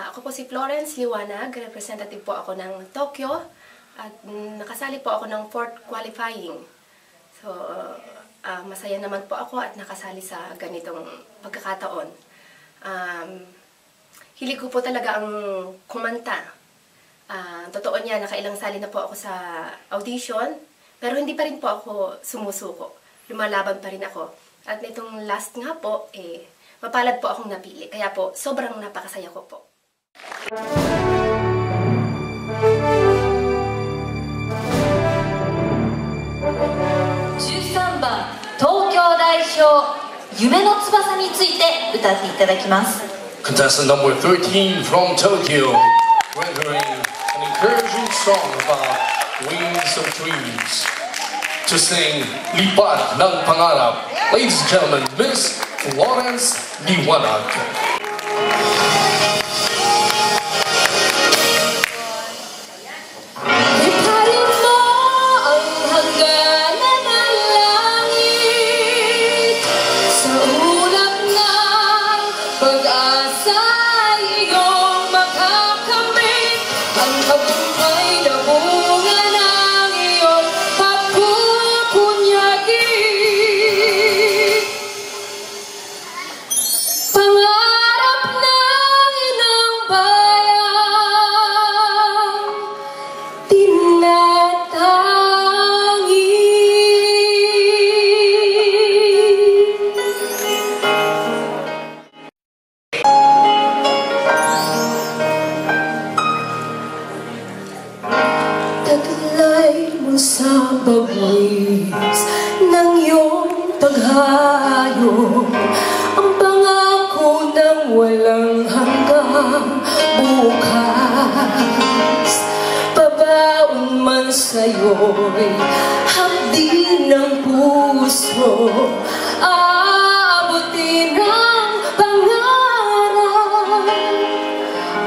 Ako po si Florence Liwanag, representative po ako ng Tokyo at nakasali po ako ng 4th qualifying. So, masaya naman po ako at nakasali sa ganitong pagkakataon. Hilig ko po talaga ang kumanta. Totoo niya, nakailang sali na po ako sa audition, pero hindi pa rin po ako sumusuko. Lumalaban pa rin ako. At nitong last nga po, mapalad po akong napili. Kaya po, sobrang napakasaya ko po. Contestant number 13 from Tokyo, rendering an encouraging song about wings of dreams. To sing Lipad ng Pangarap, ladies and gentlemen, Miss Florence Liwanag. Sa bagwis ng iyong paghayo, ang pangako ng walang hanggang bukas. Pabaon man sa'yo'y hapdi ng puso, aabutin ang pangarap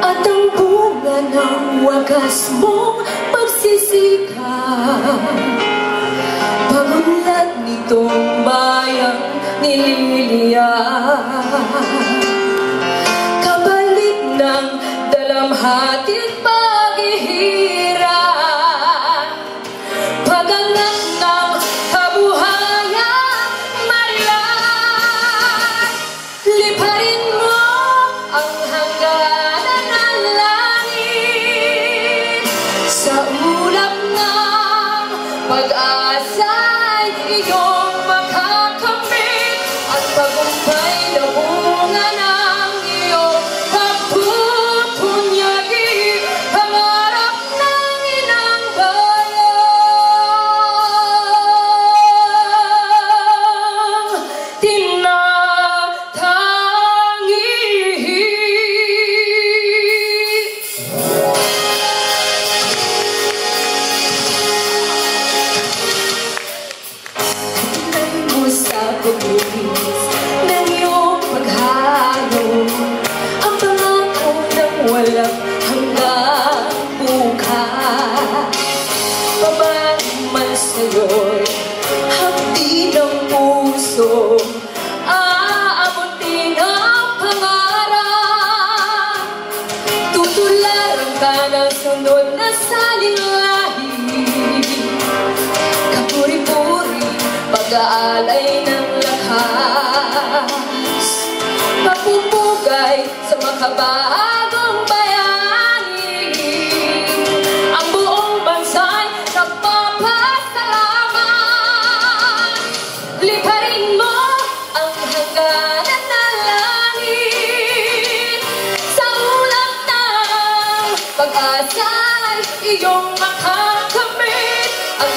at ang bunga ng wagas mong pagsisikap. Pagunlad nitong bayang nililiyan, kapalit ng dalamhati't paghihirap, pagangat ng kabuhayan marilan. Liparin mo ang hangganan ng langit, sa ulap ng pag-asa'y iyong makakamit, at tagumpay na bunga ng iyong pagpupunyagi, pangarap ng inang bayang tinatangi. puso, aabutin ang pangarap. Tutularan ka ng sunod na salinglahi, kapuri-puri, pag-aalay ng lakas, papupugay sa makabagong bayani. Ang buong bansa'y nagpapasalamat. Liparin mo ang hangganan na langit, sa ulap ng pag-asa'y iyong makakamit. Ang